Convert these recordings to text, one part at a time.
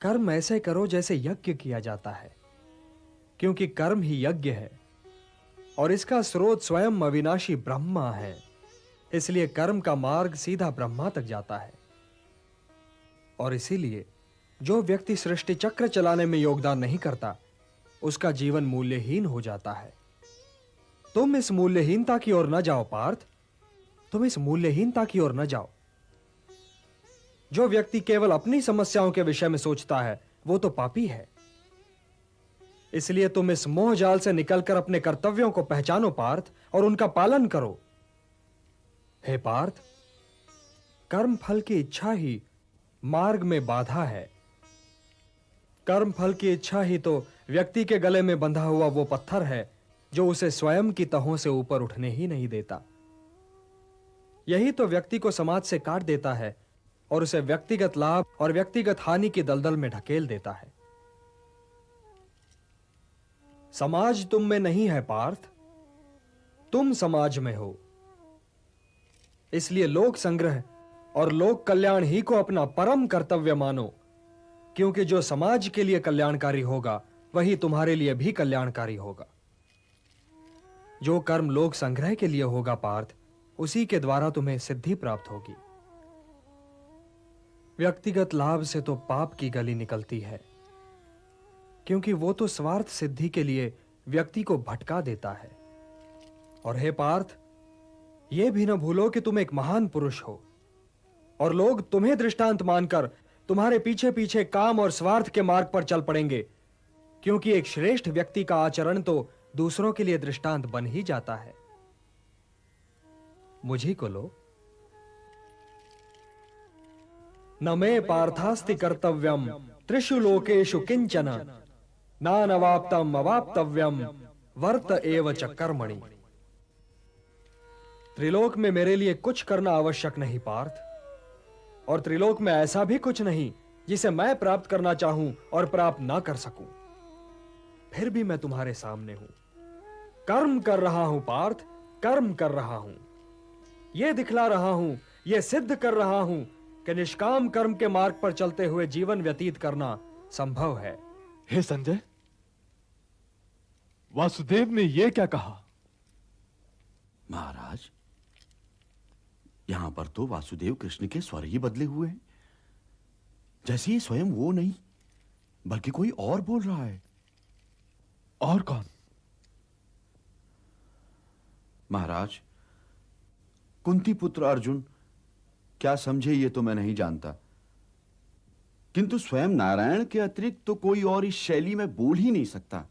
कर्म ऐसे करो जैसे यज्ञ किया जाता है, क्योंकि कर्म ही यज्ञ है और इसका स्रोत स्वयं अविनाशी ब्रह्मा है। इसलिए कर्म का मार्ग सीधा ब्रह्मा तक जाता है। और इसीलिए जो व्यक्ति सृष्टि चक्र चलाने में योगदान नहीं करता, उसका जीवन मूल्यहीन हो जाता है। तुम इस मूल्यहीनता की ओर न जाओ पार्थ, तुम इस मूल्यहीनता की ओर न जाओ। जो व्यक्ति केवल अपनी समस्याओं के विषय में सोचता है, वो तो पापी है। इसलिए तुम इस मोह जाल से निकलकर अपने कर्तव्यों को पहचानो पार्थ, और उनका पालन करो। हे पार्थ, कर्म फल की इच्छा ही मार्ग में बाधा है। कर्म फल की इच्छा ही तो व्यक्ति के गले में बंधा हुआ वो पत्थर है जो उसे स्वयं की तहों से ऊपर उठने ही नहीं देता। यही तो व्यक्ति को समाज से काट देता है और उसे व्यक्तिगत लाभ और व्यक्तिगत हानि की दलदल में ढकेल देता है। समाज तुम में नहीं है पार्थ, तुम समाज में हो। इसलिए लोक संग्रह और लोक कल्याण ही को अपना परम कर्तव्य मानो, क्योंकि जो समाज के लिए कल्याणकारी होगा वही तुम्हारे लिए भी कल्याणकारी होगा। जो कर्म लोक संग्रह के लिए होगा पार्थ, उसी के द्वारा तुम्हें सिद्धि प्राप्त होगी। व्यक्तिगत लाभ से तो पाप की गली निकलती है, क्योंकि वो तो स्वार्थ सिद्धि के लिए व्यक्ति को भटका देता है। और हे पार्थ, यह भी न भूलो कि तुम एक महान पुरुष हो और लोग तुम्हें दृष्टांत मानकर तुम्हारे पीछे पीछे काम और स्वार्थ के मार्ग पर चल पड़ेंगे, क्योंकि एक श्रेष्ठ व्यक्ति का आचरण तो दूसरों के लिए दृष्टांत बन ही जाता है। मुझी को लो। न मे पार्थास्ति कर्तव्यम त्रिषु लोकेषु किंचन नानवाप्तम अवाप्तव्यम वर्त एव च कर्मणि। त्रिलोक में मेरे लिए कुछ करना आवश्यक नहीं पार्थ, और त्रिलोक में ऐसा भी कुछ नहीं जिसे मैं प्राप्त करना चाहूं और प्राप्त ना कर सकूं। फिर भी मैं तुम्हारे सामने हूं, कर्म कर रहा हूं पार्थ, कर्म कर रहा हूं। यह दिखला रहा हूं, यह सिद्ध कर रहा हूं कि निष्काम कर्म के मार्ग पर चलते हुए जीवन व्यतीत करना संभव है। हे संजय, वासुदेव ने यह क्या कहा? महाराज, यहां पर तो वासुदेव कृष्ण के स्वर ही बदले हुए हैं, जैसे ये स्वयं वो नहीं बल्कि कोई और बोल रहा है। और कौन? महाराज, कुंती पुत्र अर्जुन क्या समझे ये तो मैं नहीं जानता, किंतु स्वयं नारायण के अतिरिक्त तो कोई और इस शैली में बोल ही नहीं सकता।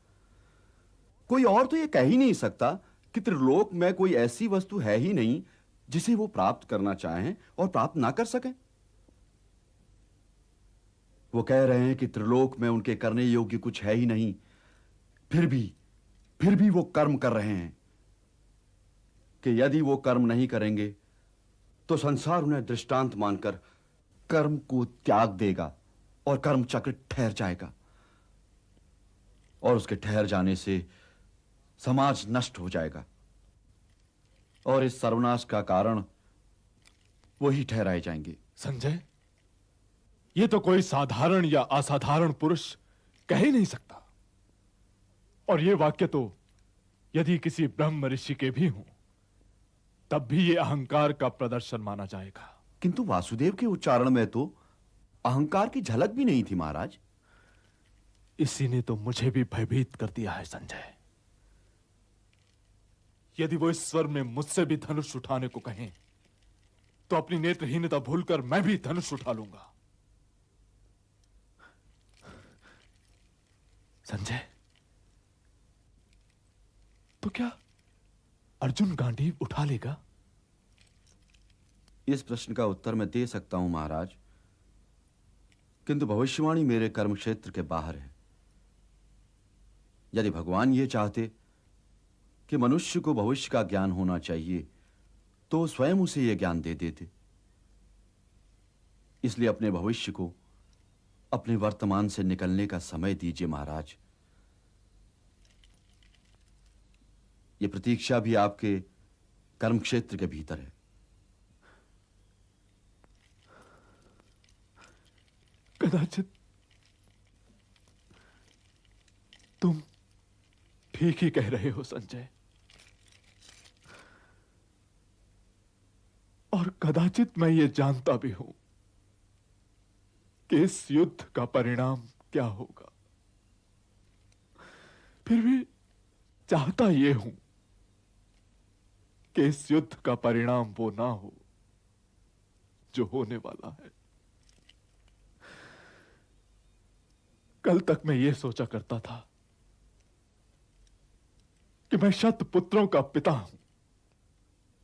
कोई और तो ये कह ही नहीं सकता कि त्रिलोक में कोई ऐसी वस्तु है ही नहीं जिसे वो प्राप्त करना चाहें और प्राप्त ना कर सकें। वो कह रहे हैं कि त्रिलोक में उनके करने योग्य कुछ है ही नहीं, फिर भी वो कर्म कर रहे हैं कि यदि वो कर्म नहीं करेंगे तो संसार उन्हें दृष्टांत मानकर कर्म को त्याग देगा और कर्म चक्र ठहर जाएगा, और उसके ठहर जाने से समाज नष्ट हो जाएगा, और इस सर्वनाश का कारण वही ठहराए जाएंगे। संजय, यह तो कोई साधारण या असाधारण पुरुष कह ही नहीं सकता, और यह वाक्य तो यदि किसी ब्रह्म ऋषि के भी हों तब भी यह अहंकार का प्रदर्शन माना जाएगा। किंतु वासुदेव के उच्चारण में तो अहंकार की झलक भी नहीं थी महाराज। इसी ने तो मुझे भी भयभीत कर दिया है संजय। यदि वो इस स्वर में मुझसे भी धनुष उठाने को कहें तो अपनी नेत्रहीनता भूलकर मैं भी धनुष उठा लूंगा। संजय, तो क्या अर्जुन गांडीव उठा लेगा? इस प्रश्न का उत्तर मैं दे सकता हूं महाराज, किंतु भविष्यवाणी मेरे कर्म क्षेत्र के बाहर है। यदि भगवान ये चाहते कि मनुष्य को भविष्य का ज्ञान होना चाहिए तो स्वयं उसे यह ज्ञान दे देते। इसलिए अपने भविष्य को अपने वर्तमान से निकलने का समय दीजिए महाराज। यह प्रतीक्षा भी आपके कर्म क्षेत्र के भीतर है। कदाचित तुम ठीक ही कह रहे हो संजय। और कदाचित मैं ये जानता भी हूं कि इस युद्ध का परिणाम क्या होगा। फिर भी चाहता ये हूं कि इस युद्ध का परिणाम वो ना हो जो होने वाला है। कल तक मैं ये सोचा करता था कि मैं शत पुत्रों का पिता हूं,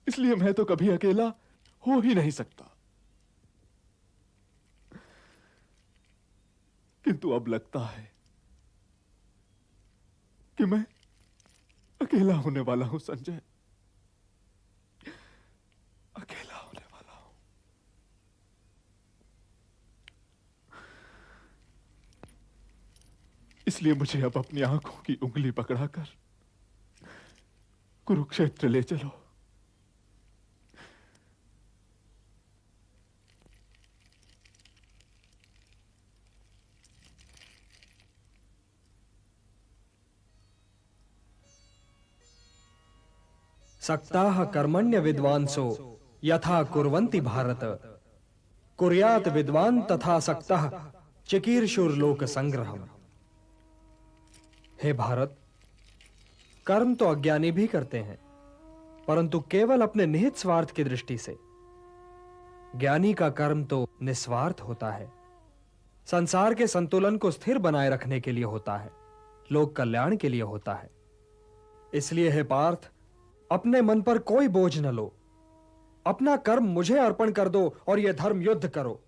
इसलिए मैं तो कभी अकेला हो ही नहीं सकता। किंतु अब लगता है कि मैं अकेला होने वाला हूं संजय, अकेला होने वाला हूं। इसलिए मुझे अब अपनी आंखों की उंगली पकड़ाकर कुरुक्षेत्र ले चलो। सक्ताः कर्मण्य विद्वांसो यथा कुर्वन्ति भारत, कुर्यात विद्वान तथा सक्तः चिकीर्षुर्लोक संग्रहम्। हे भारत, कर्म तो अज्ञानी भी करते हैं, परंतु केवल अपने निहित स्वार्थ की दृष्टि से। ज्ञानी का कर्म तो निस्वार्थ होता है, संसार के संतुलन को स्थिर बनाए रखने के लिए होता है, लोक कल्याण के लिए होता है। इसलिए हे पार्थ, अपने मन पर कोई बोझ न लो, अपना कर्म मुझे अर्पण कर दो और यह धर्म युद्ध करो।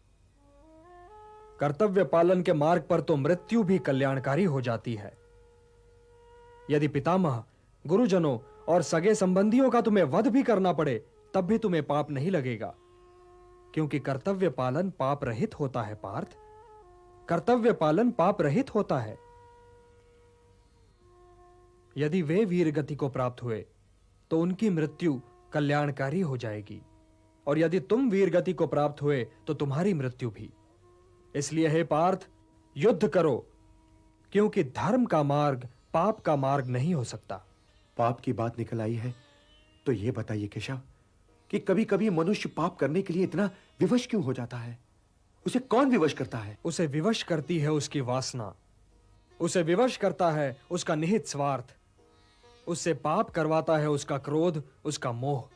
कर्तव्य पालन के मार्ग पर तो मृत्यु भी कल्याणकारी हो जाती है। यदि पितामह, गुरुजनों और सगे संबंधियों का तुम्हें वध भी करना पड़े, तब भी तुम्हें पाप नहीं लगेगा, क्योंकि कर्तव्य पालन पाप रहित होता है पार्थ। कर्तव्य पालन पाप रहित होता है। यदि वे वीर गति को प्राप्त हुए तो उनकी मृत्यु कल्याणकारी हो जाएगी, और यदि तुम वीर गति को प्राप्त हुए तो तुम्हारी मृत्यु भी। इसलिए हे पार्थ, युद्ध करो, क्योंकि धर्म का मार्ग पाप का मार्ग नहीं हो सकता। पाप की बात निकल आई है तो यह बताइए केशव कि कभी-कभी मनुष्य पाप करने के लिए इतना विवश क्यों हो जाता है? उसे कौन विवश करता है? उसे विवश करती है उसकी वासना, उसे विवश करता है उसका निहित स्वार्थ, उससे पाप करवाता है उसका क्रोध, उसका मोह।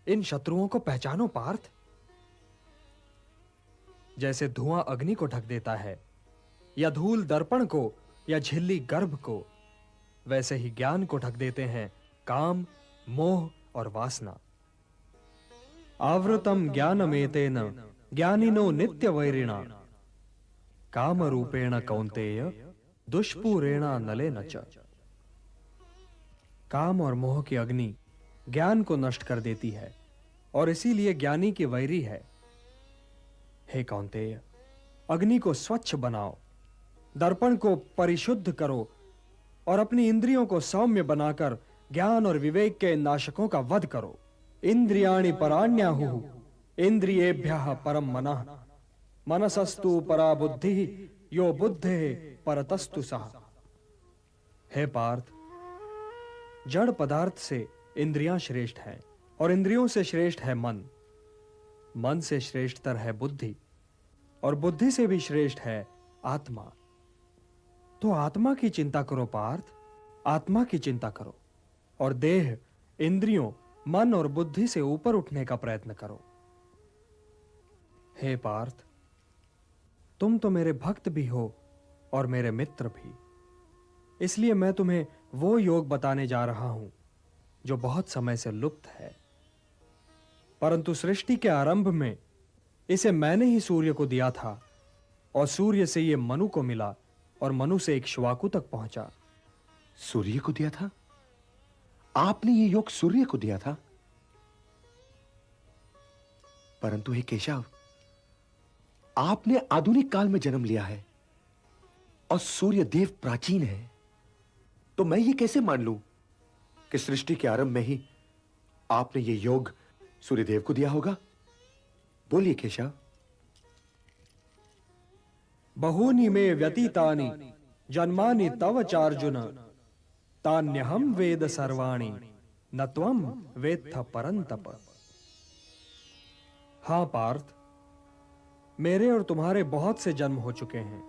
इन शत्रुओं को पहचानो पार्थ। जैसे धुआं अग्नि को ढक देता है, या धूल दर्पण को, या झिल्ली गर्भ को, वैसे ही ज्ञान को ढक देते हैं काम, मोह और वासना। आवृतम ज्ञानमेतेन ज्ञानिनो नित्य वैरिणा, काम रूपेण कौन्तेय दुष्पूरेण नलेन च। काम और मोह की अग्नि ज्ञान को नष्ट कर देती है, और इसीलिए ज्ञानी की वैरी है। हे कौन्तेय, अग्नि को स्वच्छ बनाओ, दर्पण को परिशुद्ध करो, और अपनी इंद्रियों को सौम्य बनाकर ज्ञान और विवेक के नाशकों का वध करो। इंद्रियाणि पराण्याहुः इंद्रियेभ्यः परम मनः, मनसस्तु परा बुद्धिः यो बुद्धेः परतस्तु सः। हे पार्थ, जड़ पदार्थ से इंद्रियां श्रेष्ठ हैं, और इंद्रियों से श्रेष्ठ है मन, मन से श्रेष्ठतर है बुद्धि, और बुद्धि से भी श्रेष्ठ है आत्मा। तो आत्मा की चिंता करो पार्थ, आत्मा की चिंता करो, और देह, इंद्रियों, मन और बुद्धि से ऊपर उठने का प्रयत्न करो। हे पार्थ, तुम तो मेरे भक्त भी हो और मेरे मित्र भी, इसलिए मैं तुम्हें वो योग बताने जा रहा हूं जो बहुत समय से लुप्त है, परंतु सृष्टि के आरंभ में इसे मैंने ही सूर्य को दिया था, और सूर्य से ये मनु को मिला, और मनु से इक्ष्वाकु तक पहुंचा। सूर्य को दिया था? आपने ये योग सूर्य को दिया था? परंतु हे केशव, आपने आधुनिक काल में जन्म लिया है और सूर्य देव प्राचीन है, तो मैं ये कैसे मान लूं कि सृष्टि के आरंभ में ही आपने ये योग सूर्यदेव को दिया होगा? बोलिए केशव। बहूनि मे व्यतीतानि जन्मानि तव चार्जुन तान्यहं वेद सर्वाणि न त्वं वेत्थ परंतप। हां पार्थ, मेरे और तुम्हारे बहुत से जन्म हो चुके हैं।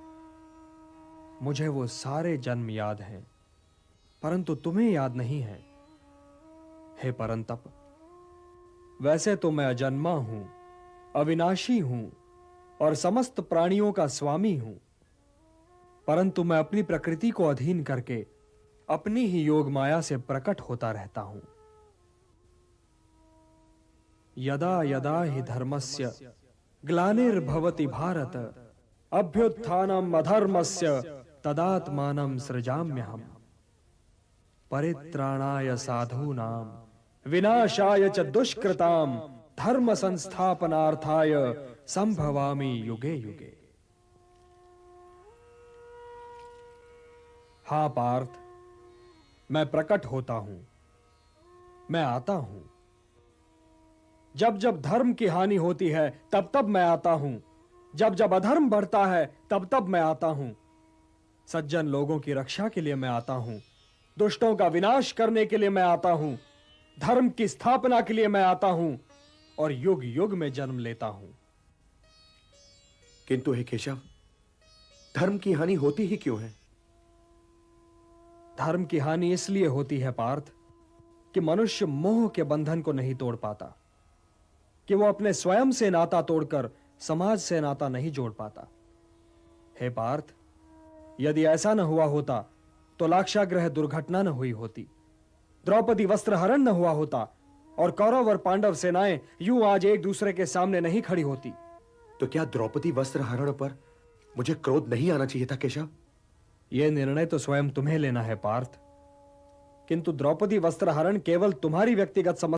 मुझे वो सारे जन्म याद हैं, परंतु तुम्हें याद नहीं है। हे परंतप, वैसे तो मैं अजन्मा हूं, अविनाशी हूं और समस्त प्राणियों का स्वामी हूं, परंतु मैं अपनी प्रकृति को अधीन करके अपनी ही योग माया से प्रकट होता रहता हूं। यदा यदा हि धर्मस्य ग्लानिर्भवति भारत अभ्युत्थानम् अधर्मस्य तदात्मानं सृजाम्यहम्। परित्राणाय साधूनां विनाशाय च दुष्कृतां धर्म संस्थापनार्थाय संभवामि युगे युगे। हां पार्थ, मैं प्रकट होता हूं, मैं आता हूं। जब जब धर्म की हानि होती है तब तब मैं आता हूं, जब जब अधर्म बढ़ता है तब तब मैं आता हूं। सज्जन लोगों की रक्षा के लिए मैं आता हूं, दुष्टों का विनाश करने के लिए मैं आता हूं, धर्म की स्थापना के लिए मैं आता हूं और युग युग में जन्म लेता हूं। किंतु हे केशव, धर्म की हानि होती ही क्यों है? धर्म की हानि इसलिए होती है पार्थ कि मनुष्य मोह के बंधन को नहीं तोड़ पाता, कि वो अपने स्वयं से नाता तोड़कर समाज से नाता नहीं जोड़ पाता। हे पार्थ, यदि ऐसा न हुआ होता तो लाक्षागृह दुर्घटना न हुई होती, द्रौपदी वस्त्र हरण न हुआ होता और कौरव और पांडव सेनाएं यूं आज एक दूसरे के सामने नहीं खड़ी होती। तो क्या द्रौपदी वस्त्र हरण पर मुझे क्रोध नहीं आना चाहिए था केशव? यह निर्णय तो स्वयं तुम्हें लेना है पार्थ, किंतु द्रौपदी वस्त्र हरण केवल तुम्हारी व्यक्तिगत समस्या